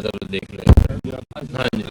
چلو دیکھ لیں گے. ہاں جی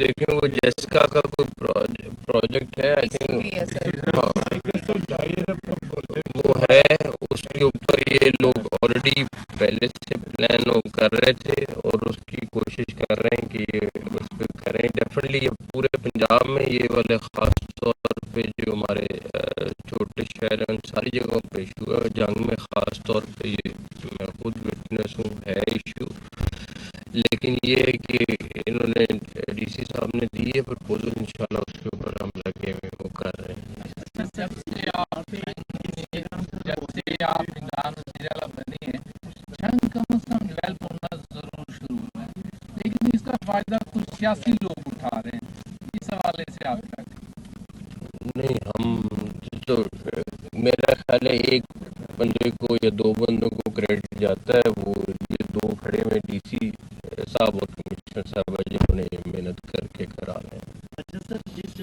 دیکھیں وہ جیسکا کا کوئی پروجیکٹ ہے آئی تھنک وہ ہے اس کے اوپر یہ لوگ آلریڈی پہلے سے پلان کر رہے تھے اور اس کی کوشش کر رہے ہیں کہ یہ اس پہ کریں ڈیفینیٹلی. یہ پورے پنجاب میں یہ والے خاص طور پہ جو ہمارے چھوٹے شہر ہیں ان ساری جگہوں پہ ایشو ہے. جنگ میں خاص طور پہ یہ میں خود وٹنس ہوں ہے ایشو. لیکن یہ ہے کہ انہوں نے ڈی سی صاحب نے دی ہے پرپوزل, انشاءاللہ اس کے اوپر ہم لگے ہوئے وہ کر رہے ہیں. جب سے آپ عمران وزیر اعلیٰ بنے ہیں جنگ کم از کم ڈیولپ ہونا ضرور شروع ہوا ہے, لیکن اس کا فائدہ کچھ سیاسی لوگ اٹھا رہے ہیں. اس حوالے سے آپ کیا کہیں؟ نہیں ہم تو میرا خیال ہے ایک بندے کو یا دو بندوں کو کریڈٹ جاتا ہے, وہ یہ دو کھڑے ہوئے ڈی سی صاحب اور کمشنر صاحب ہیں جنہوں نے محنت کر کے کرا رہے ہیں. اچھا سر, جس